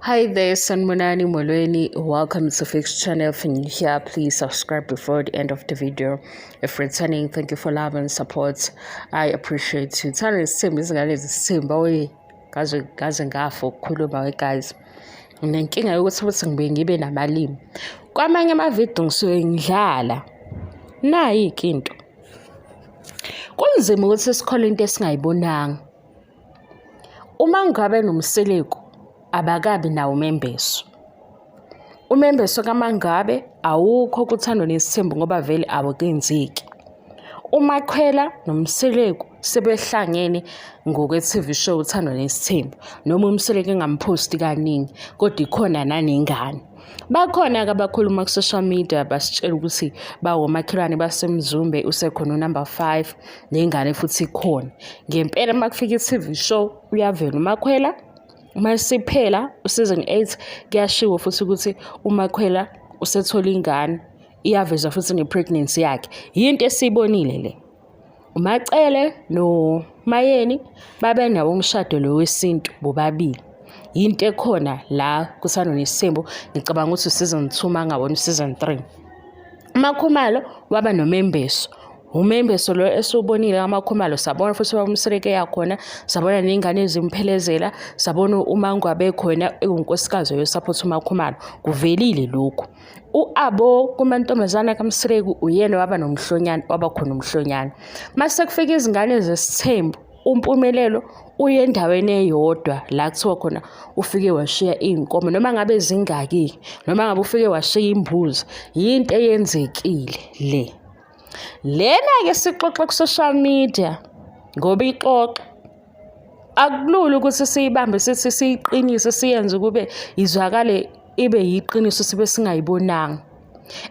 Hi there, Sanmunani Molweni. Welcome to Fix Channel. If you're new here, please subscribe before the end of the video. If returning, thank you for love and support. I appreciate you. Tell us same is the same, but we guys ngafo ukukhuluma guys. Nenkinga yokuthi futhi ngibe namalimi. Kwamanye amavidiyo ngisuke ngidlala. Nayi inkinto. Kunzima ukuthi sikhole into esingayibonanga. Uma ngabe nomseleko abakabi nawo umembeso. Umembeso kaMangabe awukho kuthando nesithembu ngoba vele awukenzeki. uMakhwela noMseleko sebehlangene ngokwe-TV show uthando nesithembu noma uMseleko engamphosti kaningi kodwa ikhona nanengane. Bakhona-ke abakhuluma ku-social media basitshela ukuthi bawomakhelwane basemzumbe usekhona unumber 5 nengane futhi ikhona. Ngempela makufika i-TV show uyavela uMakhwela. Masiphela useason 8 kuyashiwo futhi ukuthi uMakhwela usethola ingane iyaveza futhi nepregnancy yakhe. Yinto esiyibonile le. uMacele noMayeni babe nawo umshado lo wesintu bobabili. Yinto ekhona la kusano nesithembu ngicabanga ukuthi season 2 mangabona season 3. uMakhumalo waba nomembeso. Umembeso lo esubonile aMakhumalo sabona futhi baMseleke yakhona, sabona nengane ezimphelezela, sabona uMangabe khona unkosikazi yosupport uMakhumalo. Kuvelile lokho. uAbo kumantombazana kaMseleke uyena waba nomhlonyana, waba khona umhlonyana. Mase kufika izingane zesithembu, uMpumelelo uye endaweni eyodwa la kuthiwa khona ufike washiya inkomo noma ngabe zingaki, noma ngabe ufike washiya imbuzi. Yinto eyenzekile le. Lena-ke sixoxa ku-social media ngoba ixoxa akulula ukuthi siyibambe sithi siyiqinise siyenze kube izwakale ibe yiqiniso sibe singayibonanga.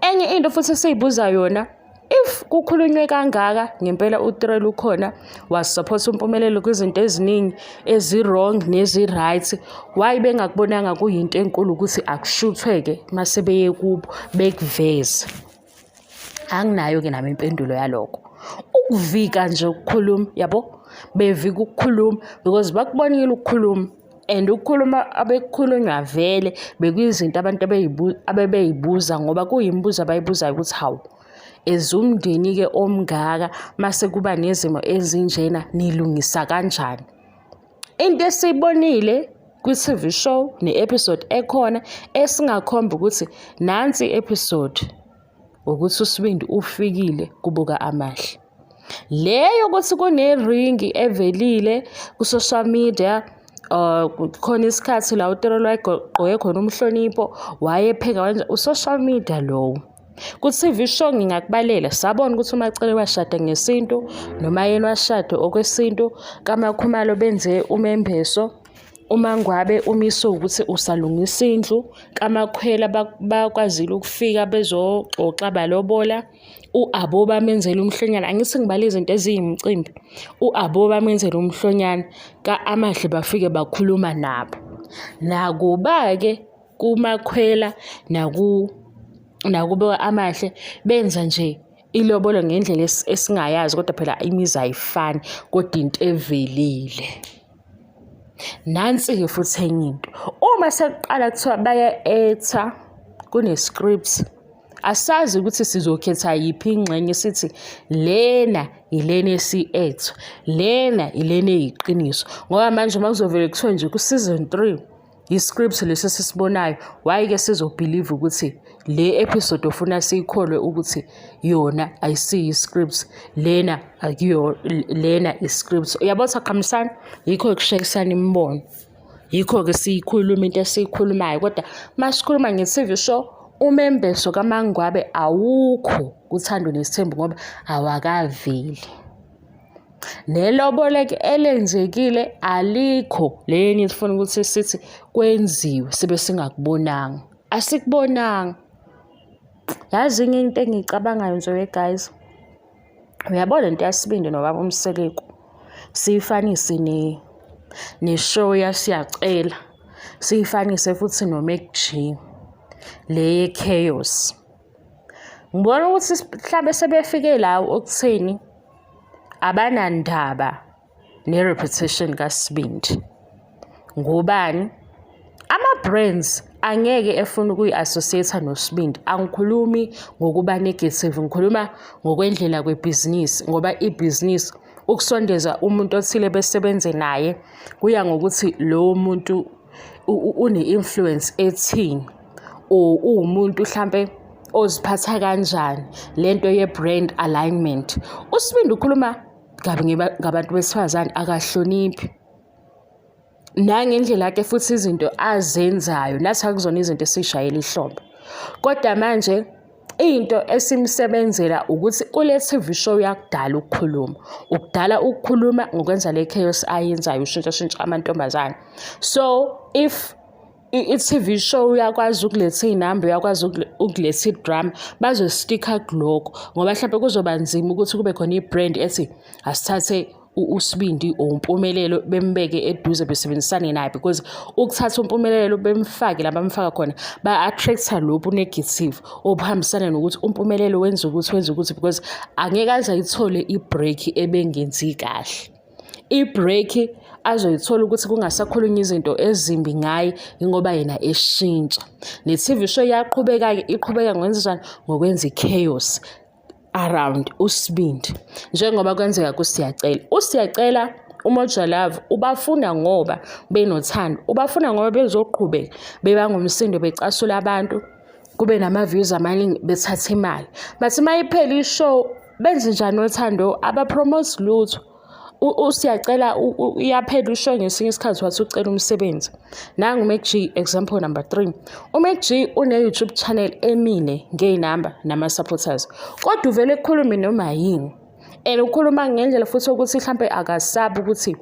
Enye into futhi siyibuza yona, if kukhulunywe kangaka ngempela uTrel ukhona wasupport uMpumelelo kwizinto eziningi ezi-wrong nezi-right, why bengakubonanga kuyinto enkulu ukuthi akushuthweke mase beye kubo bekuveze? Anginayo-ke nami impendulo yalokho. Ukuvika nje ukukhuluma, yabo, bevika ukukhuluma because bakubonile ukukhuluma, and ukukhuluma abekukhulunywa vele bekuyizinto abantu abebeyibuza ngoba kuyimbuzo abayibuzayo ukuthi hawu ezumndeni-ke omngaka mase kuba nezimo ezinjena nilungisa kanjani. Into esiyibonile kwi-TV show ne-episode ekhona esingakhomba ukuthi nansi i-episode ukuthi uSibindi ufikile kubuka amahle. Leyo ukuthi kuneringi evelile ku-social media, khona isikhathi la uTrel wayegqoke khona umhlonipho wayepheka kanje u-social media lowo. Ku-TV show ngingakubalela sabona ukuthi uMacele washada ngesintu noma yena washada okwesintu, kaMakhumalo benze umembeso, uMangabe umise ukuthi usalungisa indlu, kaMakhwela bakwazile ukufika bezoxoxa balobola, uAbo bamenzela umhlonyana. Angithi ngibale izinto eziyimicimbi. uAbo bamenzela umhlonyana, ka-Amahle bafike bakhuluma nabo. Nakuba-ke kuMakhwela nakuba Amahle benza nje ilobolo ngendlela esingayazi kodwa phela imizi ayifani kodwa into evelile. Nansi-ke futhi enye into, uma sekuqala kuthiwa baya-etha kune-script, asazi ukuthi sizokhetha yiphi ingxenye sithi lena ilena esi-etho, lena ilena eyiqiniso. Ngoba manje uma kuzovele kuthiwe nje ku-season 3 i-script lesi sisibonayo, why-ke sizobhiliva ukuthi le episode ofuna siyikholwe ukuthi yona ayisiyi-script, lena akuyo, lena i-script. Uyabona akuhambisani? Yikho kushayisana imibono, yikho-ke siyikhuluma into esiyikhulumayo. Kodwa masikhuluma nge-TV show, umembeso kaMangabe awukho kuthando nesithembu ngoba awakaveli. Neloboleke elenzekile alikho leni esifuna ukuthi sithi kwenziwe sibe singakubonanga. Asikubonanga. Yazi enye into engiyicabangayo nje guys, uyabona into yaSibindi nobaba uMseleko siyifanise ne-show yaSiyacela, siyifanise futhi noMacG le chaos. Ngibona ukuthi mhlawumbe sebefike lawo okutheni abanandaba ne-repetition kaSibindi. Ngobani? ama-brands angeke efuna ukuyi-associate noSibindi. Angikhulumi ngokuba negative, ngikhuluma ngokwendlela kwebhizinisi, ngoba ibhizinisi ukusondeza umuntu othile besebenze naye kuya ngokuthi lowo muntu une-influence ethini, or uwumuntu mhlampe oziphatha kanjani, lento ye-brand alignment. uSibindi ukhuluma kabi ngabantu besifazane, akahloniphi nangendlela yakhe futhi izinto azenzayo, nathi akuzona izinto esishayela ihlombe. Kodwa manje into esimsebenzela ukuthi kule TV show yakudala ukukhuluma ngokwenza le chaos ayenzayo, ushintsha amantombazane. So if i-TV show uyakwazi ukuletha iy'namba, uyakwazi ukuletha idrama, bazostika kulokho, ngoba mhlawumbe kuzoba nzima ukuthi kube khona i-brand ethi asithathe uSibindi or uMpumelelo bembeke eduze besebenzisane naye, because ukuthatha uMpumelelo bemfake la bamfaka khona ba-attract-a lobu negative obuhambisana nokuthi uMpumelelo wenza ukuthi, because angeke aze ayithole i-break ebengenzi kahle. I-break azoyithola ukuthi kungasakhulunywa izinto ezimbi ngaye ingoba yena eshintsha. Ne-TV show iqhubeka ngokwenza i-chaos around uSibindi, njengoba kwenzeka kuSiyacela. uSiyacela, uMoja Love ubafuna ngoba benothando, ubafuna ngoba bezoqhubeka bebangumsindo, becasula abantu, kube nama-views amaningi, bethatha imali. Bathi mayiphela ishow benze njani uthando, abapromote lutho. uSiyacela uyaphela ushow ngesinye isikhathi wathi ucela umsebenzi. Nangu uMacG, example number 3. uMacG une-YouTube channel emile ngey'namba nama-supporters, kodwa uvele ekhulume noma yini, and ukhuluma ngendlela futhi ukuthi mhlampe akasabi ukuthi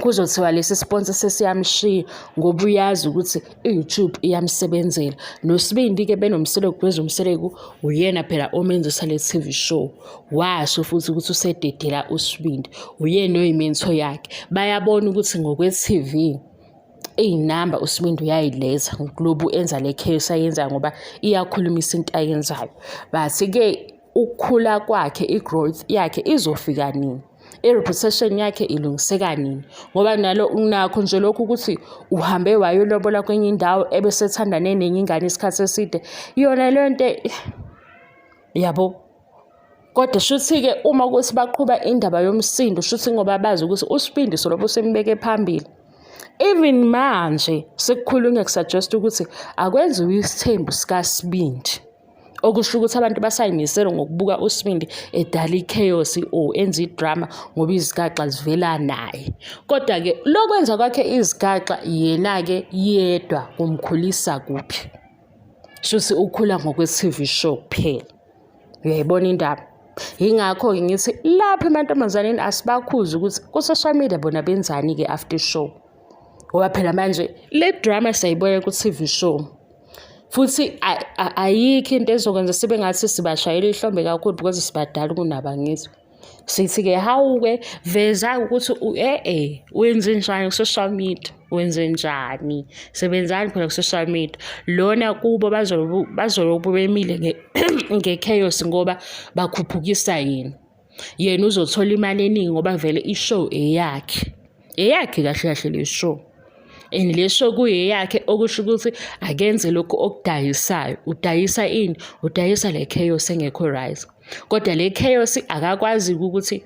kuzothiwa lesi sponsor sesiyamshiya, ngoba uyazi ukuthi i-YouTube iyamsebenzela. NoSibindi-ke benomseleko, kwezomseleko uyena phela omenzisa le TV show. Washo futhi ukuthi usededela uSibindi, uyena oyimentor yakhe. Bayabona ukuthi ngokwe-TV iy'namba uSibindi uyayiletha, ngulobu enza le chaos ayenzayo ngoba iyakhulumisa into ayenzayo. Bathi-ke ukukhula kwakhe, i-growth yakhe izofika nini, i-reputation yakhe ilungiseka nini, ngoba nakho nje lokhu ukuthi uhambe wayolobola kwenye indawo ebesethandane nenye ingane isikhathi eside, yona leyo nto yabo. Kodwa shuthi-ke uma ukuthi baqhuba indaba yomsindo, shuthi ngoba bazi ukuthi uSibindi solobo sembeke phambili. Even manje sekukhulunywa kusuggest ukuthi akwenziwe isithembu sikaSibindi, okusho ukuthi abantu basayimisela ngokubuka uSibindi edala i-chaos or enza idrama ngoba izigaxa zivela naye. Kodwa-ke lokwenza kwakhe izigaxa yena-ke yedwa kumkhulisa kuphi? Shuthi ukhula ngokwe-TV show kuphela. Uyayibona indaba? Yingakho-ke ngithi lapha emantombazaneni asibakhuze ukuthi ku-social media bona benzani-ke after show, ngoba phela manje le drama siyayibona ku-TV show, futhi ayikho into ezokwenza sibe ngathi sibashayela ihlombe kakhulu because sibadala kunaba ngithi. Sithi-ke hawu-ke veza ukuthi wenze njani ku-social media, wenze njani, sebenzani khona ku-social media. Lona kubo bazolobu bemile nge-chaos ngoba bakhuphukisa yena uzothola imali eningi ngoba vele ishow eyakhe kahle kahle le show. And le show kuyeyakhe, okusho ukuthi akenze lokhu okudayisayo. Udayisa ini? Udayisa le chaos engekho right. Kodwa le chaos akakwazi ukuthi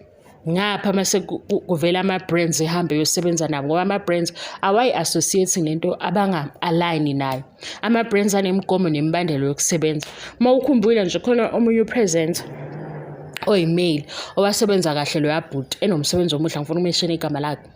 ngapha mase kuvela ama-brands ehambe yosebenza nabo, ngoba ama-brands awayi-associate nento abanga-align nayo. Ama-brands anemigomo nemibandela yokusebenza. Uma ukhumbula nje khona omunye upresenter oyimale owasebenza kahle loya bhuti enomsebenzi omuhle, ngifuna ukumeshena igama lakhe.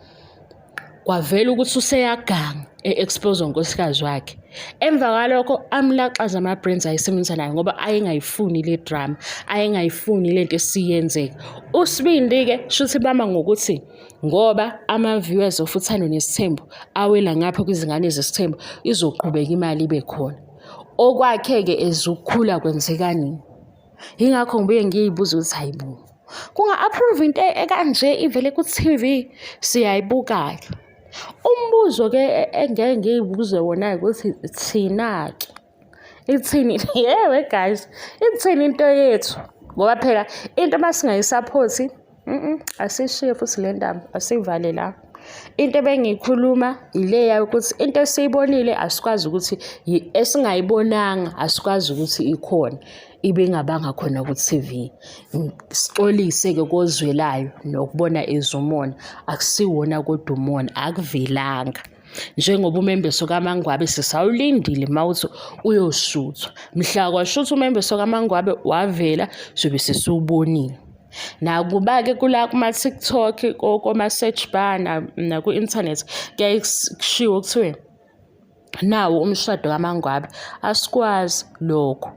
Kwavela ukuthi useyaganga e-expose unkosikazi wakhe. Emva kwalokho amlaxaza ama-brands ayisebenzisa naye ngoba ayengayifuni le drama, ayengayifuni lento esiyenzeka. uSibindi-ke shuthi bama ngokuthi ngoba ama-viewers ofuthano nesithembu awela ngapha kwizingane zesithembu, izoqhubeka imali ibe khona. Okwakhe-ke ezukukhula kwenzeka nini? Yingakho ngibuye ngiyibuza ukuthi hayibo, kunga-approve into ekanje ivele ku-TV siyayibuka-ke. Umbuzo-ke engeke ngiyibuze wona ukuthi thina-ke ithini? Yewe guys, ithini into yethu? Ngoba phela into masingayisaphothi asishiye futhi le ndaba, asivale la. Into ebengiyikhuluma ileya ukuthi into esiyibonile asikwazi ukuthi esingayibonanga asikwazi ukuthi ikhona ibingabanga khona ku-TV. Sixolise-ke kozwelayo nokubona ezumona akusiwona kodwa umona akuvelanga. Njengoba umembeso kaMangwabe sisawulindile mawuthi uyoshuthwa. Mhla kwashuthwa umembeso kaMangwabe wavela sobe sesiwubonile. Nakuba-ke kula kuma-TikTok koma-search bar naku-internet kuyaye kushiwo kuthiwe nawo umshado kaMangwabe asikwazi lokho.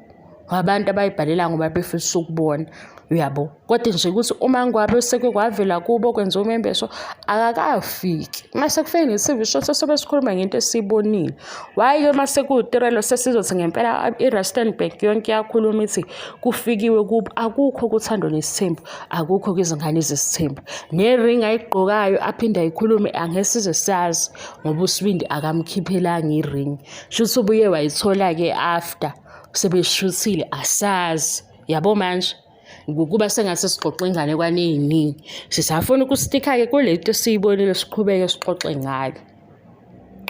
Abantu abayibhalela ngoba befisa ukubona, uyabo. Kodwa nje ukuthi uMangwabe seke kwavela kubo kwenza umembeso akakafiki. Mase kufike ne-TV show sobe sikhuluma ngento esiyibonile. Why-ke mase kuwutirelo sesizothi ngempela i-Rustenburg yonke yakhuluma ithi kufikiwe kubo, akukho kuthando nesithembu, akukho kwizingane ezisithembu. Ne-ring ayigqokayo aphinde ayikhulume angesize sazi ngoba uSibindi akamkhiphelanga i-ring. Shuthi ubuye wayithola-ke after sebeshuthile asazi, yabo manje kuba sengathi sixoxe ingane kwaneyiningi. Sisafuna ukustika-ke kulento esiyibonile siqhubeke sixoxe ngayo.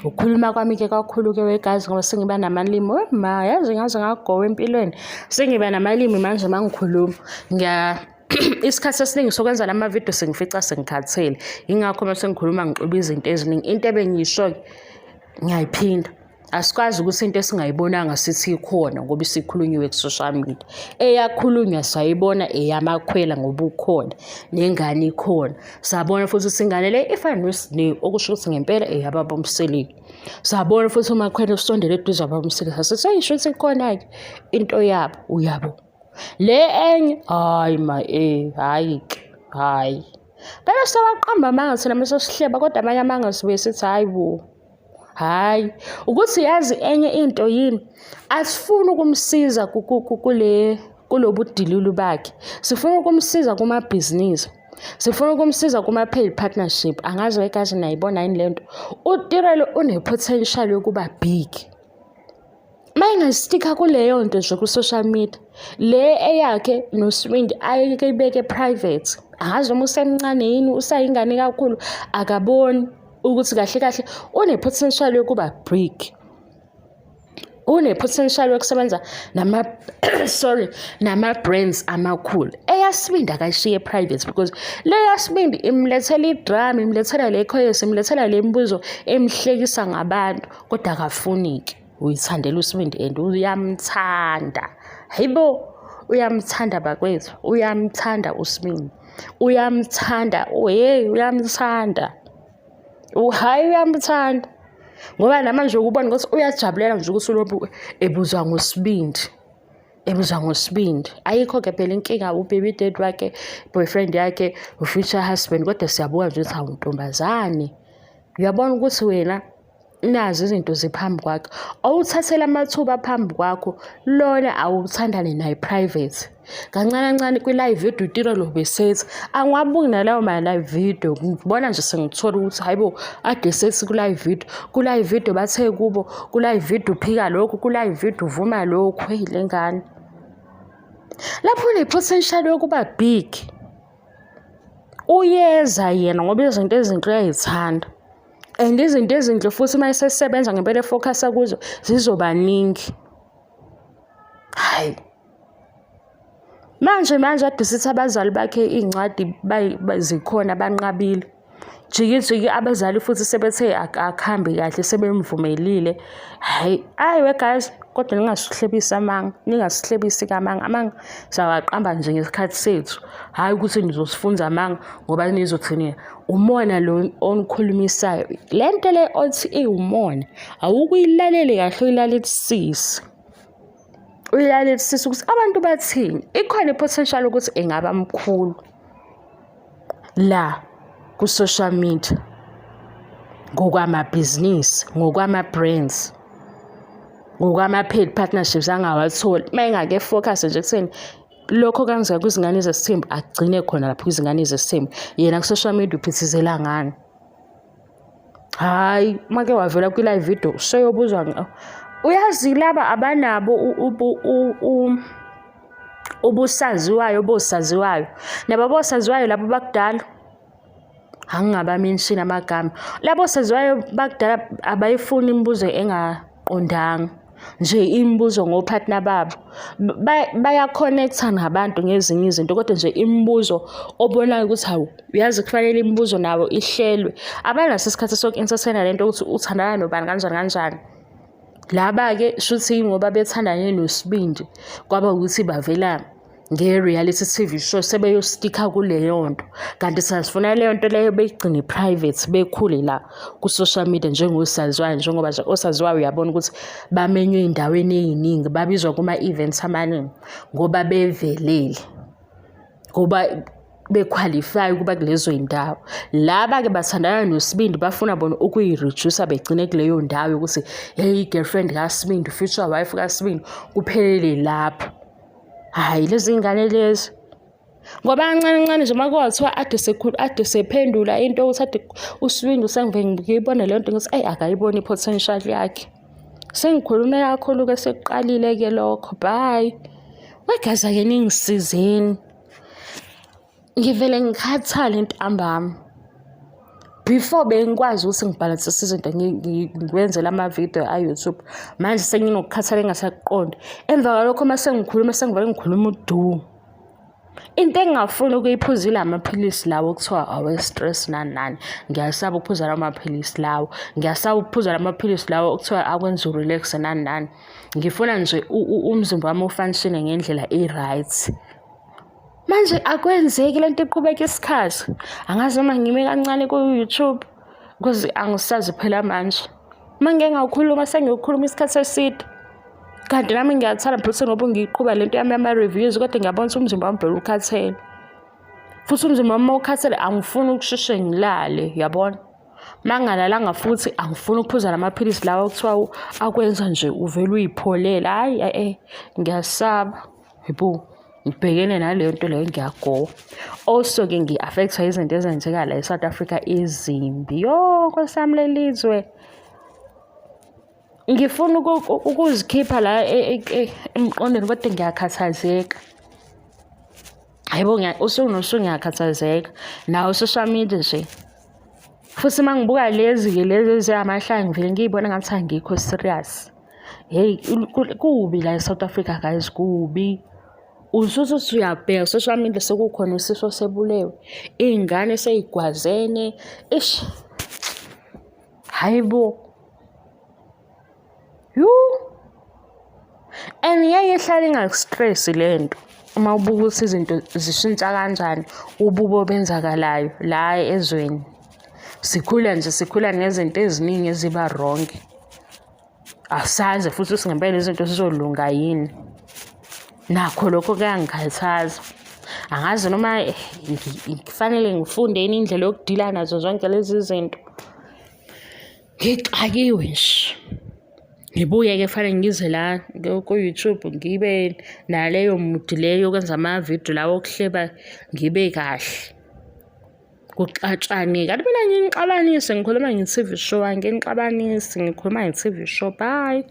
Ukukhuluma kwami-ke kakhulu-ke wegazi ngoba sengiba namalimi wema, yazi ngaze ngagowa empilweni. Sengiba namalimi manje mangikhuluma isikhathi esiningi sokwenza lama-video sengifica sengikhathele. Yingakho mase ngikhuluma ngixuba izinto eziningi. Into ebengiyisho ngiyayiphinda. Asikwazi ukuthi into esingayibonanga sithi ikhona ngoba isikhulunyiwe ku-social media. Eyakhulunywa sayibona eyamakhwela ngoba ukhona nengane ikhona. Sabona futhi ukuthi ingane le ifana noSinew okusho ukuthi ngempela eyababa uMseleki. Sabona futhi uMakhwela usondele eduze kwababa uMseleki. Sasithi ayisho ukuthi ikhona-ke into yabo, uyabo. Le enye hayi. Phela sawaqamba amanga thina mase sihleba kodwa amanye amanga sibuye sithi hayi bo. Hayi, ukuthi yazi enye into yini, asifuni ukumsiza kulobu dilulu bakhe. Sifuna ukumsiza kumabhizinisi. Sifuna ukumsiza kuma-paid partnership. Angazi wegazi nayibona yini lento. UTirelo une-potential yokuba big. Mayingastika kuleyo nto nje ku-social media. Le eyakhe noSibindi ayeke ibeke private. Angazi noma usemncane yini, usayingane kakhulu, akaboni ukuthi kahle une-potential yokuba big. Une-potential yokusebenza nama-brands amakhulu. EyaSibindi akayishiye private because le yaSibindi imlethela idrama, imlethela le khoyesi, imlethela le mibuzo emhlekisa ngabantu kodwa akafuniki. Uyithandela uSibindi and uyamthanda. Hayibo, uyamthanda bakwethu, uyamthanda uSibindi. Uyamthanda, uyamthanda. Hayi uyamthanda. Ngoba namanje ukubona ukuthi uyajabulela nje ukuthi ulobu ebuzwa ngoSibindi. Ayikho-ke phela inkinga ubaby dad wakhe, boyfriend yakhe, future husband kodwa siyabuka nje ukuthi awuntombazane. Uyabona ukuthi wena nazi izinto ziphambi kwakho. Awuthathela amathuba phambi kwakho, lona awuthandane naye private. Kancane kwi-live video uTirelo besethi angiwabuki nalawo ma-live video. Ngibona nje sengithola ukuthi hayibo ade sethi ku-live video bathe kubo, ku-live video uphika lokhu, ku-live video uvuma lokhu. Hey le ngane lapho une-potential yokuba big. Uyeza yena ngoba izinto ezinhle uyayithanda. And izinto ezinhle futhi uma esesebenza ngempela efocus kuzo zizobaningi. Hayi. Manje ade sithi abazali bakhe incwadi zikhona banqabile. Jiki abazali futhi sebethe akhambe kahle sebemvumelile. Hayi wegazi kodwa ningasihlebisi amanga, ningasihlebisi kamanga. Amanga sawaqamba nje ngesikhathi sethu. Hayi ukuthi nizosifunza amanga ngoba nizothini. Umona lo onikhulumisayo. Lento le othi iwumona awukuyilalele kahle uyilalelisise. Uyalalelisisa ukuthi abantu bathini. Ikhona i-potential ukuthi engaba mkhulu la ku-social media ngokwamabhizinisi, ngokwama-brands, ngokwama-paid partnerships angawatholi. Mayengake focus nje kutheni lokho kanzeka kwizingane zesithembu agcine khona lapho kwizingane zesithembu. Yena ku-social media uphithizela ngani. Hayi make wavela kwi-live video useyobuzwa. Uyazi laba abanabo ubusaziwayo bosaziwayo nabo bosaziwayo labo bakudala. angingabamenshini amagama. Labo saziwayo bakudala abayifuni imibuzo engaqondanga. Nje imibuzo ngophathina babo. Baya-connect-a nabantu ngezinye izinto kodwa nje imibuzo obonayo ukuthi hawu uyazi kufanele imibuzo nawo ihlelwe. Abanaso isikhathi soku-entertain-a lento ukuthi uthandana nobani kanjani kanjani. Laba-ke shuthi ngoba bethandane noSibindi kwaba ukuthi bavela nge-reality TV show sebeyostikha kuleyo nto. Kanti sasifuna leyo nto leyo beyigcine private bekhule la ku-social media njengosaziwayo njengoba nje osaziwayo uyabona ukuthi bamenywe ey'ndaweni ey'ningi babizwa kuma-events amaningi ngoba bevelele. Ngoba bequalify ukuba kulezo y'ndawo. Laba-ke bathandana noSibindi bafuna bona ukuyi-reducer begcine kuleyo ndawo ukuthi hey i-girlfriend kaSibindi, future wife kaSibindi kuphelele lapho. Hhayi lezi ngane lezi. Ngoba kancane nje uma kwathiwa ade sephendula into yokuthi ade uSibindi sengive ngiyibone leyo nto ngithi akayiboni i-potential yakhe. Sengikhulume kakhulu-ke sekuqalile-ke lokho. Bye. Wegaza-ke ningisizeni. Ngivele ngikhathale ntambama. Before bengikwazi ukuthi ngibhalansise izinto ngikwenzela ama-video a-YouTube. Manje senginokukhathala engasakuqondi. Emva kwalokho uma sengikhuluma sengivele ngikhuluma udu. Into engingafuni ukuyiphuza ila amaphilisi lawo okuthiwa awe-stress nani nani. Ngiyasaba ukuphuza lawo maphilisi lawo. Ngiyasaba ukuphuza la maphilisi lawo okuthiwa akwenza urelax nani nani. Ngifuna nje umzimba wami ufunction ngendlela e-right. Manje akwenzeki lento iqhubeka isikhathi. Angazi noma ngime kancane ku-YouTube because angisazi phela manje. Uma ngeke ngakhuluma sengiyokhuluma isikhathi eside. Kanti nami ngiyathanda futhi ngoba ngiqhuba lento yami yama-reviews kodwa ngiyabona ukuthi umzimba wami phela ukhathele. Futhi umzimba wami ukhathele angifuni ukusheshe ngilale yabona. Mangalalanga futhi angifuni ukuphuza lamaphilisi lawo okuthiwa akwenza nje uvele uyipholela. Hayi ngiyasaba. Yebo. Ngibhekene naleyo nto leyo ngiyagowa. Also-ke ngi-affectwa izinto ezenzeka la eSouth Africa ezimbi. Yo Nkosi lelizwe. Ngifuna ukuzikhipha la emqondweni kodwa ngiyakhathazeka. Hayibo usuku ngiyakhathazeka. Nawo social media nje. Futhi mangibuka lezi-ke lezi eziyamahlaya ngivele ngiyibona ngathi angikho serious. Hey kubi la eSouth Africa guys kubi. Usuthi uyabheka social media sekukhona isifo sebulewe. Iy'ngane sey'gwazene. Hayibo. And yeke ihlale ingakustress lento. Uma ubuka ukuthi izinto zishintsha kanjani, ububo benzakalayo la ezweni. Sikhula nezinto eziningi eziba wrong. Asazi futhi singempela izinto zizolunga yini. Nakho lokho kuyangikhathaza. Angazi noma kufanele ngifunde indlela yokudila nazo zonke lezi zinto. Ngixakiwe nje. Ngibuye-ke fanele ngize la ku-YouTube ngibe naleyo mudi leyo yokwenza ama-video lawo okuhleba ngibe kahle. Kuxatshane. Kanti mina ngingixabanise ngikhuluma nge-TV show, angingixabanisi ngikhuluma nge-TV show. Bye.